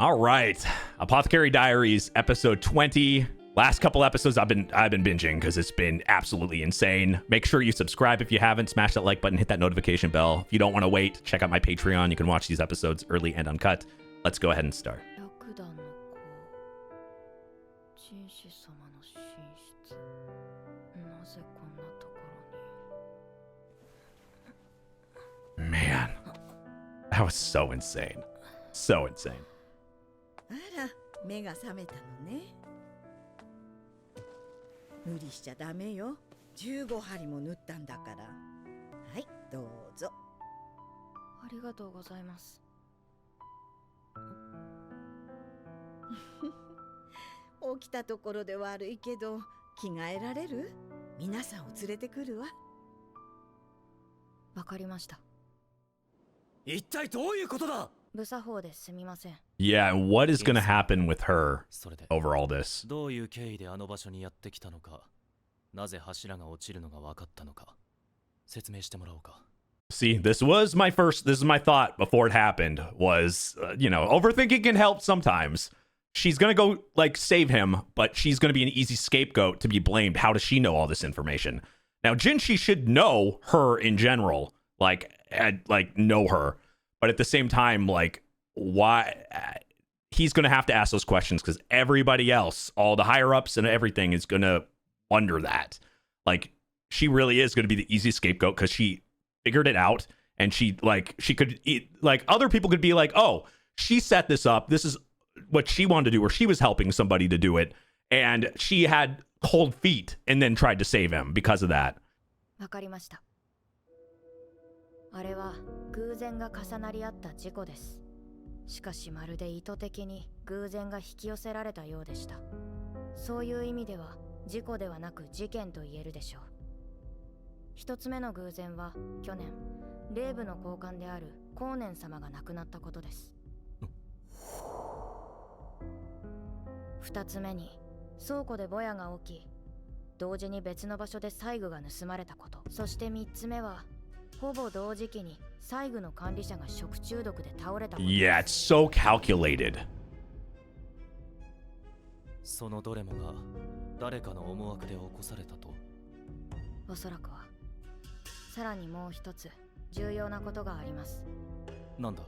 All right, Apothecary Diaries, episode 20. Last couple episodes I've been binging because it's been absolutely insane. Make sure you subscribe if you haven't. Smash that like button, hit that notification bell. If you don't want to wait, check out my Patreon. You can watch these episodes early and uncut. Let's go ahead and start. Man, that was so insane. So insane. あら、目が覚めたのね。無理しちゃダメよ。15針も縫ったんだから。はい、どうぞ。ありがとうございます。起きたところで悪いけど、着替えられる？皆さんを連れてくるわ。わかりました。一体どういうことだ？無作法ですみません。Yeah, and what is going to happen with her over all this? どういう経緯であの場所にやってきたのか、なぜ柱が落ちるのが分かったのか、説明してもらおうか。See, this is my thought before it happened was, overthinking can help sometimes. She's going to go, save him, but she's going to be an easy scapegoat to be blamed. How does she know all this information? Now, Jinshi should know her in general, know her. But at the same time, why? He's going to have to ask those questions because everybody else, all the higher-ups and everything is going to wonder that. She really is going to be the easy scapegoat because she figured it out and she could, other people could be like, oh, she set this up. This is what she wanted to do, or she was helping somebody to do it. And she had cold feet and then tried to save him because of that. わかりました。あれは偶然が重なり合った事故です。しかしまるで意図的に偶然が引き寄せられたようでした。そういう意味では事故ではなく事件と言えるでしょう。一つ目の偶然は去年、霊部の高官である光年様が亡くなったことです。二つ目に倉庫でボヤが起き、同時に別の場所で細具が盗まれたこと。そして三つ目はほぼ同時期に細具の管理者が食中毒で倒れたことです。Yeah, it's so calculated. そのどれもが誰かの思惑で起こされたと。おそらくは。さらにもう一つ重要なことがあります。なんだ？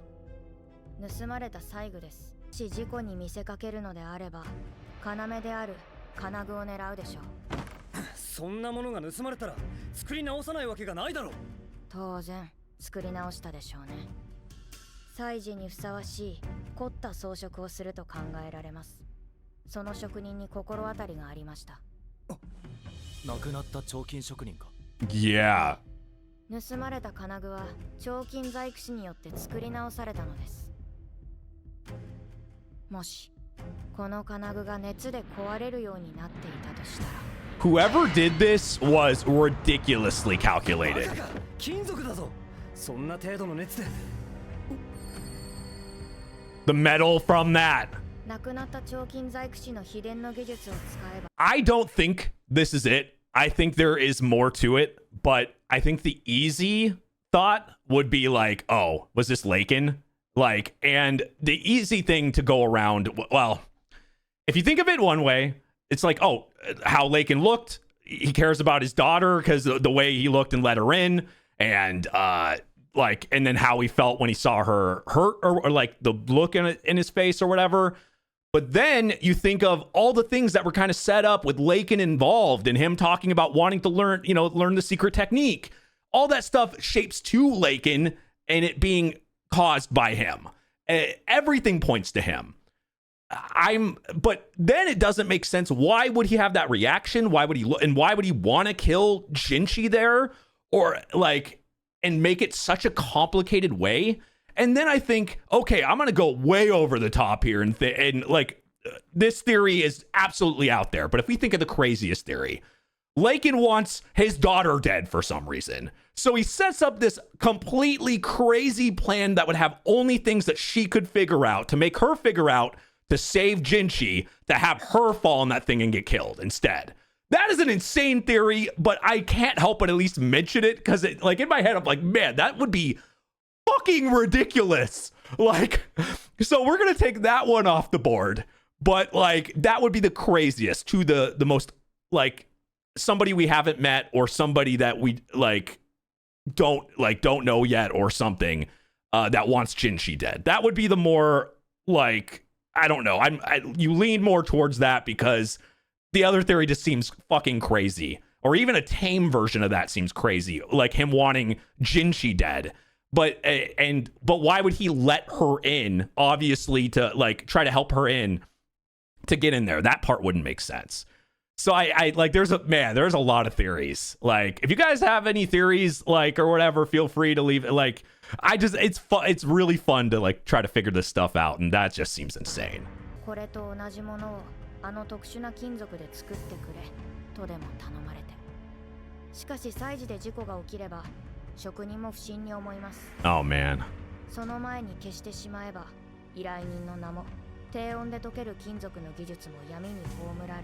盗まれた細具です。し事故に見せかけるのであれば、要である金具を狙うでしょう。そんなものが盗まれたら作り直さないわけがないだろう。当然作り直したでしょうね。祭事にふさわしい凝った装飾をすると考えられます。その職人に心当たりがありました。亡くなった彫金職人か。Yeah. 盗まれた金具は彫金細工師によって作り直されたのです。もしこの金具が熱で壊れるようになっていたとしたら、Whoever did this was ridiculously calculated. 金属だぞ。そんな程度の熱で。The metal from that. 亡くなった彫金細工師の秘伝の技術を使えば。I don't think this is it. I think there is more to it, but I think the easy thought would be oh, was this lakan? And the easy thing to go around, well, if you think of it one way, it's oh, how Lakan looked. He cares about his daughter because the way he looked and let her in, and and then how he felt when he saw her hurt, or the look in his face or whatever. But then you think of all the things that were kind of set up with Lakan involved, and him talking about wanting to learn the secret technique. All that stuff shapes to Lakan, and it being caused by him. Everything points to him. But then it doesn't make sense. Why would he have that reaction? Why would he want to kill Jinshi there, or and make it such a complicated way? And then I think, okay, I'm gonna go way over the top here, and this theory is absolutely out there. But if we think of the craziest theory, Lakan wants his daughter dead for some reason. So he sets up this completely crazy plan that would have only things that she could figure out to make her figure out to save Jinshi, to have her fall in that thing and get killed instead. That is an insane theory, but I can't help but at least mention it because in my head, I'm man, that would be fucking ridiculous. Like, so we're gonna take that one off the board. But like, that would be the craziest to the most like somebody we haven't met or somebody that we don't know yet or something that wants Jinshi dead. That would be the more like, I don't know. You lean more towards that because the other theory just seems fucking crazy. Or even a tame version of that seems crazy, like him wanting Jinshi dead. But why would he let her in? Obviously, to like try to help her in to get in there. That part wouldn't make sense. So I like there's a lot of theories. Like if you guys have any theories like or whatever, feel free to leave it. Like it's really fun to like try to figure this stuff out, and that just seems insane. これと同じものをあの特殊な金属で作ってくれとでも頼まれて。しかし祭事で事故が起きれば職人も不審に思います。Oh man. その前に消してしまえば依頼人の名も低温で溶ける金属の技術も闇に葬られ。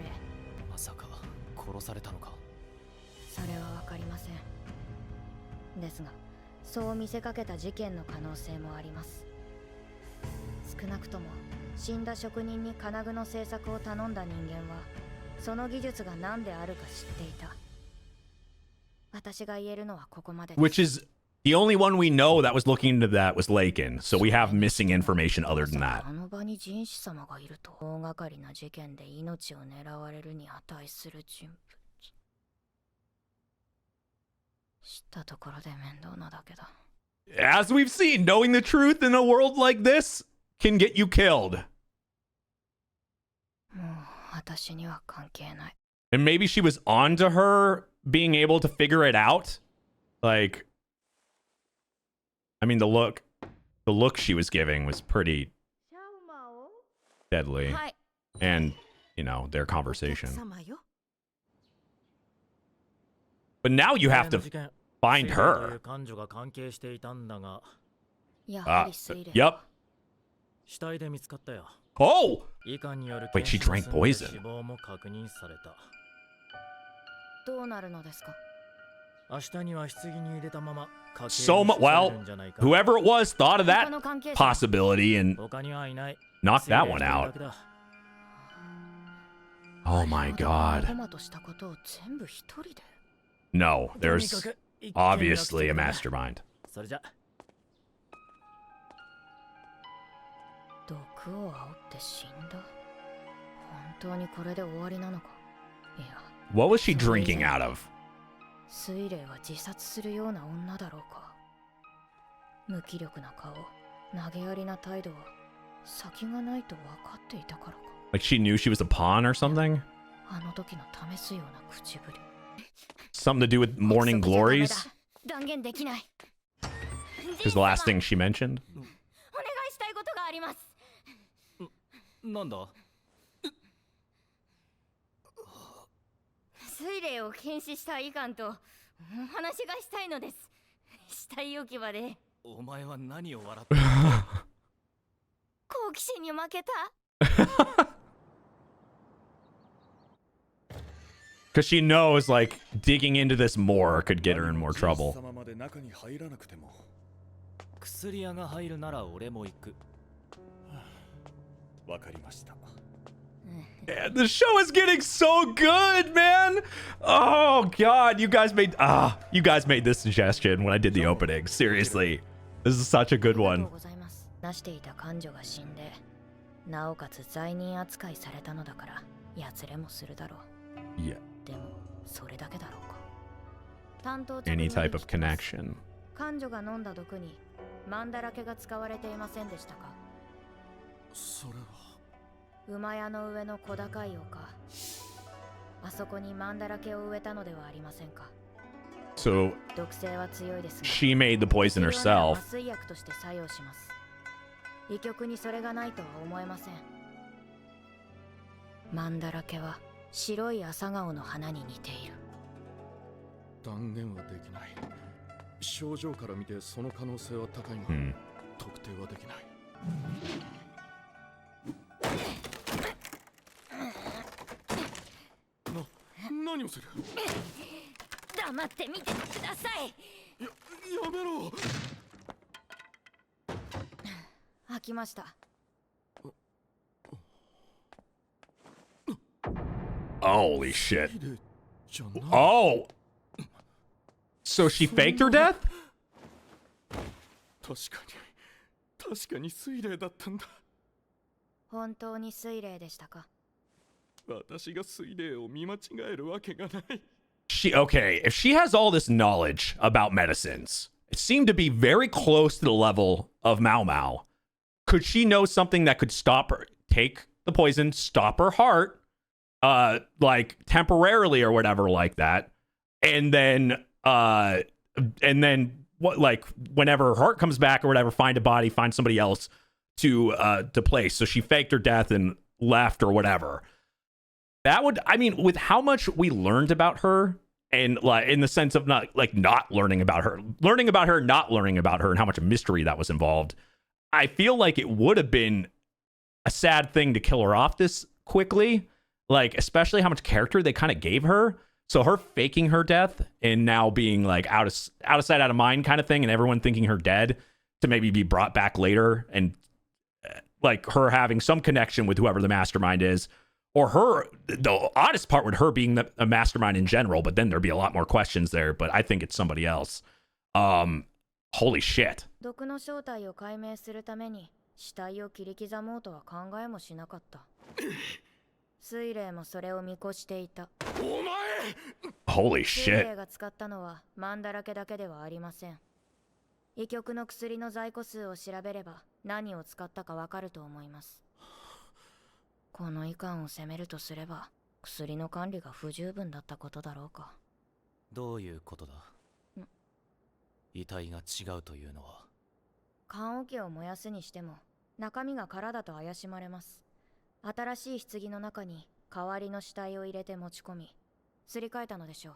まさか殺されたのか。それはわかりません。ですが、そう見せかけた事件の可能性もあります。少なくとも死んだ職人に金具の製作を頼んだ人間は、その技術が何であるか知っていた。私が言えるのはここまでです。Which is the only one we know that was looking into that was Lakan. So we have missing information other than that. あの場に人士様がいると大掛かりな事件で命を狙われるに値する人物。知ったところで面倒なだけだ。As we've seen, knowing the truth in a world like this can get you killed. もう私には関係ない。And maybe she was onto her being able to figure it out. Like, I mean, the look she was giving was pretty deadly. And, you know, their conversation. But now you have to find her. Yep. Oh! Wait, she drank poison. どうなるのですか? So much. Well, whoever it was thought of that possibility and knocked that one out. Oh my god. No, there's obviously a mastermind. 毒を煽って死んだ。本当にこれで終わりなのか。いや。What was she drinking out of? 水霊は自殺するような女だろうか。無気力な顔、投げやりな態度は先がないと分かっていたからか。Like she knew she was a pawn or something? あの時の試すような口ぶり。Something to do with morning glories? 断言できない。Is the last thing she mentioned? お願いしたいことがあります。なんだ？水霊を検視した医官とお話がしたいのです。死体置き場で。お前は何を笑ってるんだ？好奇心に負けた。Because she knows, like, digging into this more could get her in more trouble. 薬屋が入るなら俺も行く。わかりました。Man, the show is getting so good, man. Oh god, you guys made this suggestion when I did the opening. Seriously, this is such a good one. なしていた彼女が死んで、なおかつ罪人扱いされたのだから、やつれもするだろう。Yeah. でもそれだけだろうか。Any type of connection. 彼女が飲んだ毒にマンダラケが使われていませんでしたか？それは。馬屋の上の小高い丘、あそこにマンダラケを植えたのではありませんか。 So 毒性は強いですが、 she made the poison herself. 麻酔薬として作用します。医局にそれがないとは思えません。マンダラケは白い朝顔の花に似ている。断言はできない。症状から見てその可能性は高いが、特定はできない。何をする？黙って見てください。やめろ。きました。 Holy shit. 水霊じゃない。 Oh. So she faked her death? 確かに水霊だったんだ。本当に水霊でしたか？私が水霊を見間違えるわけがない。 Okay, if she has all this knowledge about medicines, it seemed to be very close to the level of Maomao. Could she know something that could stop her, take the poison, stop her heart, like temporarily or whatever like that, and then what, like whenever her heart comes back or whatever, find a body, find somebody else to place. So she faked her death and left or whatever. That would, I mean, with how much we learned about her, and like in the sense of not learning about her, not learning about her, and how much mystery that was involved, I feel like it would have been a sad thing to kill her off this quickly, like especially how much character they kind of gave her. So her faking her death and now being like out of sight, out of mind kind of thing, and everyone thinking her dead to maybe be brought back later, and like her having some connection with whoever the mastermind is. Or her, the honest part would her being a mastermind in general, but then there'd be a lot more questions there. But I think it's somebody else. Holy shit. 毒の正体を解明するために死体を切り刻もうとは考えもしなかった。水霊もそれを見越していた。お前 Holy 水 shit. 霊が使ったのはマンだらけだけではありません。医局の薬の在庫数を調べれば何を使ったかわかると思います。この医官を責めるとすれば薬の管理が不十分だったことだろうか。どういうことだ？遺体が違うというのは。棺桶を燃やすにしても中身が空だと怪しまれます。新しい棺の中に代わりの死体を入れて持ち込みすり替えたのでしょ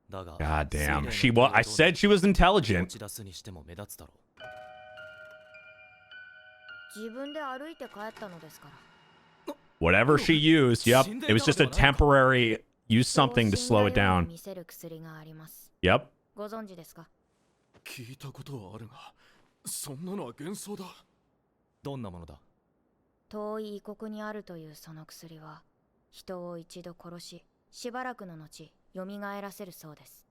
う。だが God damn. I said she was 持 intelligent. ち出すにしても目立つだろう。自分で歩いて帰ったのですから。 Whatever she used, yep. It was just a temporary, use something to slow it down. 見せる薬があります。 Yep. ご存知ですか？聞いたことはあるが、そんなのは幻想だ。どんなものだ？遠い異国にあるというその薬は人を一度殺ししばらくの後蘇らせるそうです。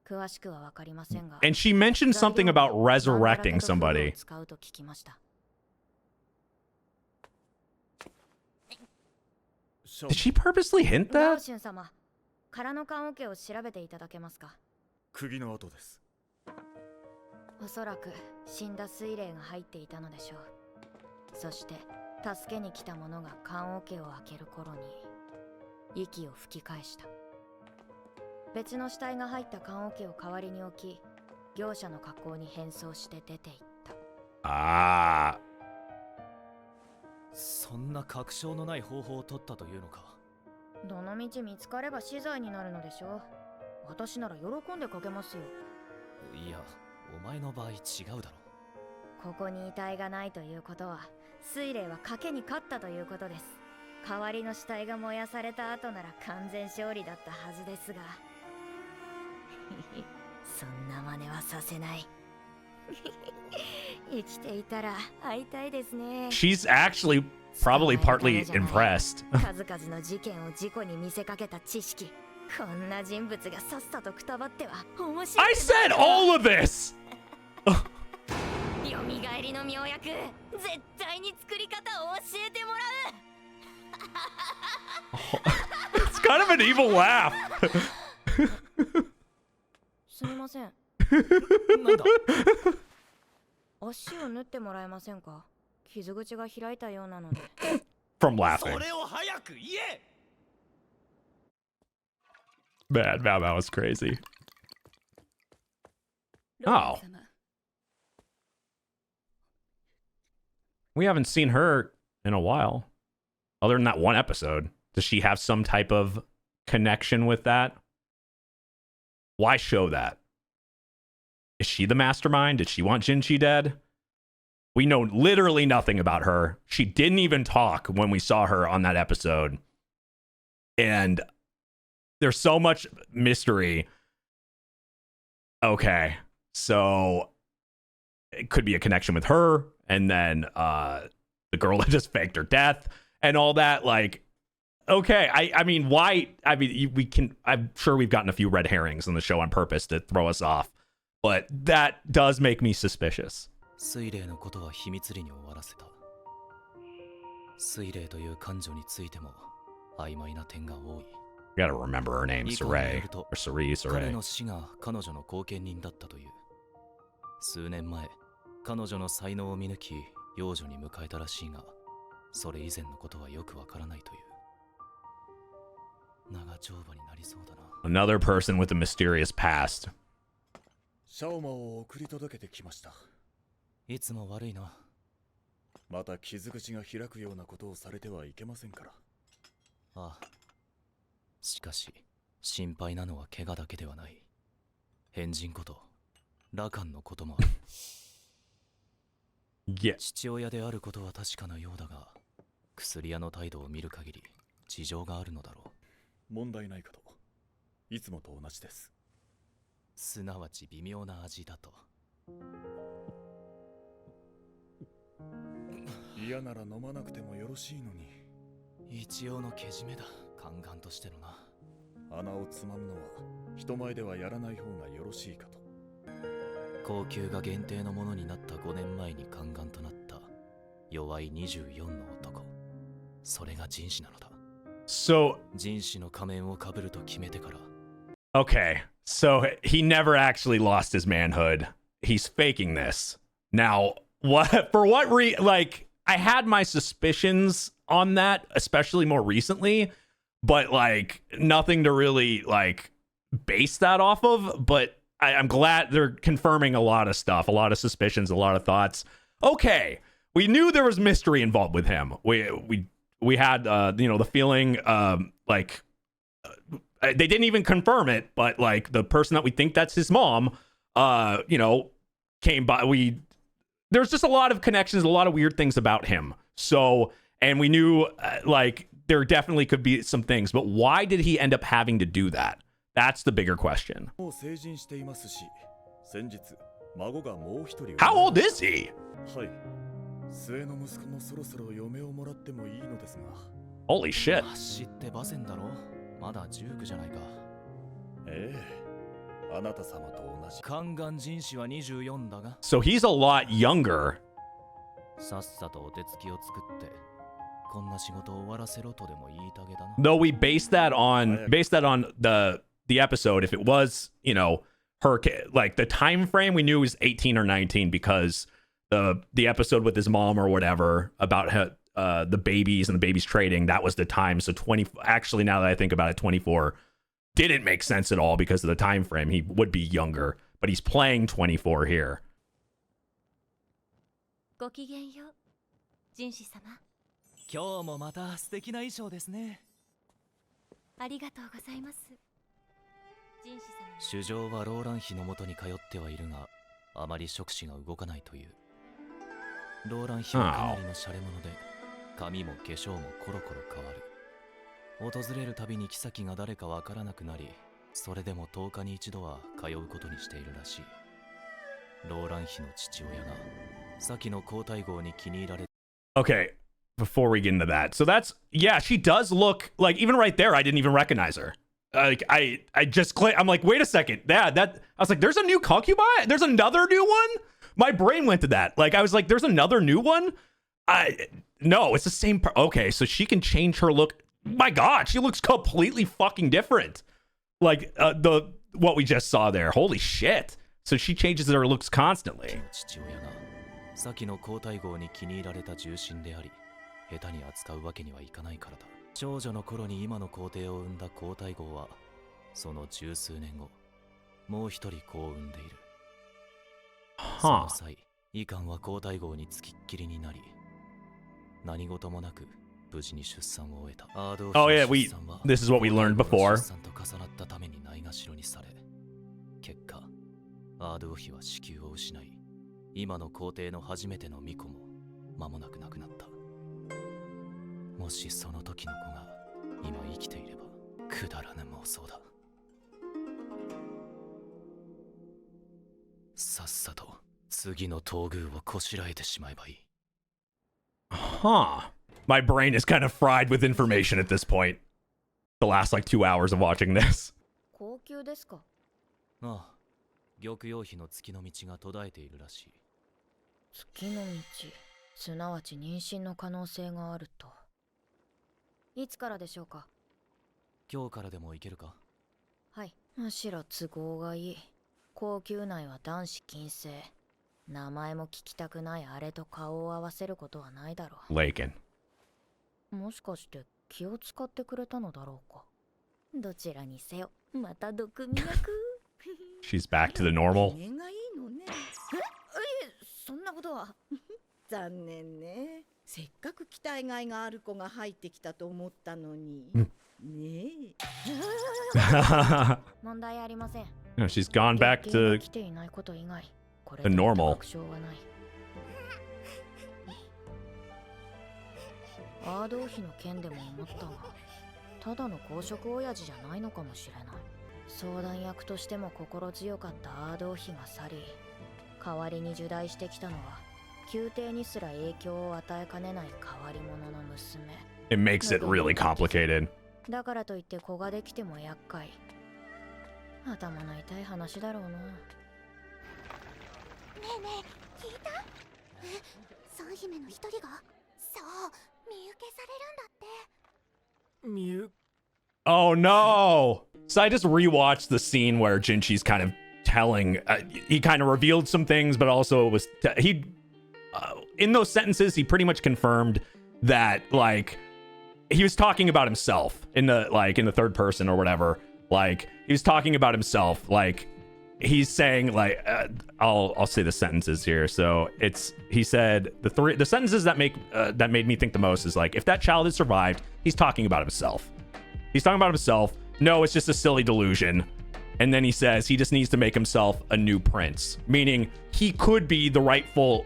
詳しくはわかりませんが And she mentioned something about resurrecting somebody. 使うと聞きました。 Did she purposely hint ラオ that? シュン様、空の棺桶を調べていただけますか？釘の跡です。おそらく死んだ水霊が入っていたのでしょう。そして助けに来た者が棺桶を開ける頃に息を吹き返した。別の死体が入った棺桶を代わりに置き、業者の格好に変装して出て行った。Ah. そんな確証のない方法を取ったというのか。どのみち見つかれば死罪になるのでしょう。私なら喜んでかけますよ。いや、お前の場合違うだろ。ここに遺体がないということは水霊は賭けに勝ったということです。代わりの死体が燃やされた後なら完全勝利だったはずですがそんな真似はさせない生きていたら会いたいですね。 She's actually probably partly impressed. 数々の事件を事故に見せかけた知識、こんな人物がさっさとくたばっては面白い。 I said all of this! よみがえりの妙薬、絶対に作り方を教えてもらう。 It's kind of an evil laugh. すみません。なんだ？足を縫ってもらえませんか？傷口が開いたようなので。 From そ laughing. れを早く言え！ Man, Maomao was crazy. Oh. We haven't seen her in a while. Other than that one episode. Does she have some type of connection with that? Why show that? Is she the mastermind? Did she want Jinshi dead? We know literally nothing about her. She didn't even talk when we saw her on that episode. And there's so much mystery. Okay. So it could be a connection with her, and then the girl that just faked her death and all that. Like, okay, I mean, why? I mean, we can. I'm sure we've gotten a few red herrings in the show on purpose to throw us off, but that does make me suspicious. 水霊のことは秘密裏に終わらせた。水霊という感情についても曖昧な点が多い。You gotta remember her name, Saray or Cerise, 彼 Saray. の死が彼女の後見人だったという。数年前、彼女の才能を見抜き、養女に迎えたらしいが、それ以前のことはよくわからないという。長丁場になりそうだな。Another person with a mysterious past. シャオマを送り届けてきました。いつも悪いな。また傷口が開くようなことをされてはいけませんから。ああ。しかし、心配なのは怪我だけではない。変人こと、ラカンのこともある。Yeah. 父親であることは確かなようだが、薬屋の態度を見る限り、事情があるのだろう。問題ないかと。いつもと同じです。すなわち微妙な味だと。嫌なら飲まなくてもよろしいのに。一応のけじめだ。宦官としてのな。穴をつまむのは人前ではやらない方がよろしいかと。高級が限定のものになった5年前に宦官となった弱い24の男。それが人種なのだ。So, 人種の仮面をかぶると決めてから。okay. So he never actually lost his manhood. He's faking this. Now, what for what like I had my suspicions on that, especially more recently, but like nothing to really like base that off of. But I'm glad they're confirming a lot of stuff, a lot of suspicions, a lot of thoughts. Okay, we knew there was mystery involved with him. We had the feeling they didn't even confirm it, but like the person that we think that's his mom, came by. There's just a lot of connections, a lot of weird things about him. So, and we knew there definitely could be some things, but why did he end up having to do that? That's the bigger question. How old is he? はい。末の息子もそろそろ嫁をもらってもいいのですが。Holy shit. 知ってバセンだろ。まだ19じゃないか。ええ。あなた様と同じ。宦官人種は24だが。So he's a lot younger. さっさとお手つきを作って、こんな仕事を終わらせろとでも言いたげだな。Though we based that on the episode, if it was, her like the time frame, we knew it was 18 or 19 because the episode with his mom or whatever about the babies and the babies trading, that was the time. So 20, actually, now that I think about it, 24 didn't make sense at all because of the time frame. He would be younger, but he's playing 24 here. ごきげんよう、ジンシ様。今日もまた素敵な衣装ですね。ありがとうございます。ジンシ様。主情はローラン妃のもとに通ってはいるが、あまり触手が動かないという。ローラン妃はかなりの洒落者で、髪も化粧もコロコロ変わる。訪れるたびに妃が誰かわからなくなり、それでも10日に一度は通うことにしているらしい。ローラン妃の父親が、先の皇太后に気に入られ。Okay, before we get into that. So that's, yeah, she does look like, even right there, I didn't even recognize her. Like, I just clicked, I'm like, wait a second. I was like, there's a new concubine? There's another new one? My brain went to that. Like, I was like, there's another new one? No, it's the same. Okay, so she can change her look. My God, she looks completely fucking different. Like, what we just saw there. Holy shit. So she changes her looks constantly. 先の皇太后に気に入られた重臣であり、下手に扱うわけにはいかないからだ。少女の頃に今の皇帝を産んだ皇太后は、その十数年後、もう一人子を産んでいる。その際、イカンは皇太后につきっきりになり、何事もなく無事に出産を終えた。Oh yeah, this is what we learned before. 出産と重なったためにないがしろにされ、結果、アードー妃は子宮を失い、今の皇帝の初めての巫女も間もなく亡くなった。もしその時の子が今生きていれば、くだらぬ妄想だ。さっさと次の東宮をこしらえてしまえばいい。 Huh. My brain is kind of fried with information at this point. The last like 2 hours of watching this. 高級ですか？ああ、玉葉妃の月の道が途絶えているらしい。月の道、すなわち妊娠の可能性があると。いつからでしょうか？今日からでも行けるか？はい、むしろ都合がいい。高級内は男子禁制。名前も聞きたくないあれと顔を合わせることはないだろう。Lakan. もしかして気を使ってくれたのだろうか。どちらにせよ、また毒味役。She's back to the normal. 機嫌がいいのね。そんなことは。残念ね。せっかく期待外がある子が入ってきたと思ったのに。ねえ。問題ありません。No, she's gone back 月経 to が来ていないこと以外、これ the といった normal. 確証はない。アードー妃の件でも思ったが、ただの公職親父じゃないのかもしれない。相談役としても心強かったアードー妃が去り、代わりに受代してきたのは宮廷にすら影響を与えかねない変わり者の娘。 It makes it really complicated. だからといって子ができても厄介。頭の痛い話だろうな。ねえねえ、聞いた？三姫の一人が、そう、身請けされるんだって。みゆ Oh no! So I just rewatched the scene where Jinshi's kind of telling, he kind of revealed some things, but also was, in those sentences, he pretty much confirmed that, like, he was talking about himself in the third person or whatever. Like, he was talking about himself. Like, he's saying, like, I'll say the sentences here. So he said the sentences that made me think the most is like, if that child had survived, he's talking about himself. He's talking about himself. No, it's just a silly delusion. And then he says he just needs to make himself a new prince, meaning he could be the rightful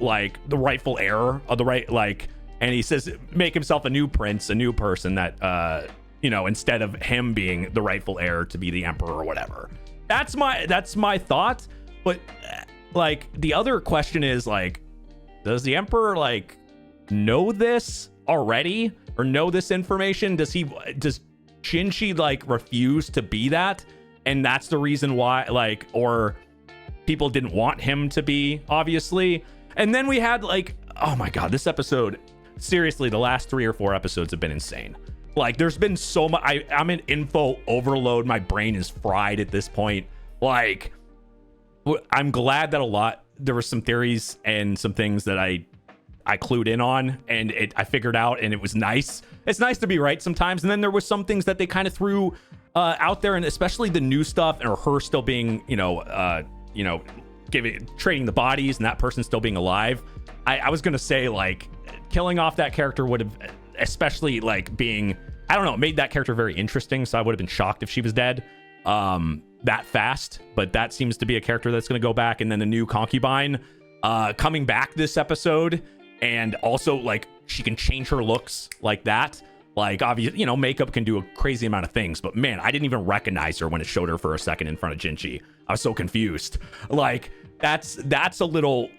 heir of the right, like, and he says make himself a new prince, a new person that, instead of him being the rightful heir to be the emperor or whatever. That's my thought. But like the other question is like, does the emperor like know this already or know this information? Does Jinshi like refuse to be that, and that's the reason why, like, or people didn't want him to be, obviously. And then we had like, oh my god, this episode, seriously, the last 3 or 4 episodes have been insane. Like, there's been so much. I'm in info overload. My brain is fried at this point. Like, I'm glad that there were some theories and some things that I clued in on, and I figured out, and it was nice. It's nice to be right sometimes. And then there was some things that they kind of threw out there, and especially the new stuff, or her still being, trading the bodies, and that person still being alive. I was gonna say, like, killing off that character would have, especially like being, I don't know, made that character very interesting. So I would have been shocked if she was dead that fast. But that seems to be a character that's gonna go back. And then the new concubine coming back this episode. And also, like, she can change her looks like that. Like, obviously, makeup can do a crazy amount of things. But man, I didn't even recognize her when it showed her for a second in front of Jinshi. I was so confused. Like, that's a little...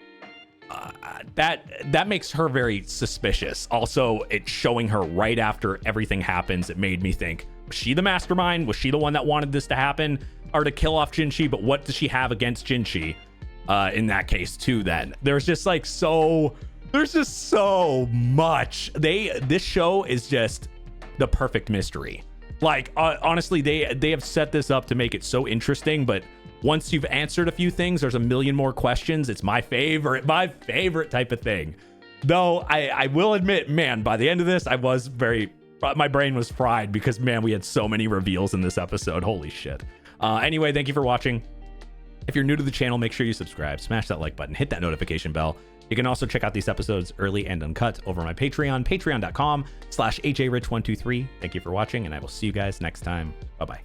that makes her very suspicious. Also, it's showing her right after everything happens. It made me think, was she the mastermind? Was she the one that wanted this to happen? Or to kill off Jinshi? But what does she have against Jinshi in that case, too, then? There's just so much. This show is just the perfect mystery. Like, honestly, they have set this up to make it so interesting, but once you've answered a few things, there's a million more questions. It's my favorite type of thing. Though I will admit, man, by the end of this, my brain was fried because, man, we had so many reveals in this episode. Holy shit. Anyway, thank you for watching. If you're new to the channel, make sure you subscribe, smash that like button, hit that notification bell. You can also check out these episodes early and uncut over my Patreon, patreon.com/ajrich123. Thank you for watching, and I will see you guys next time. Bye-bye.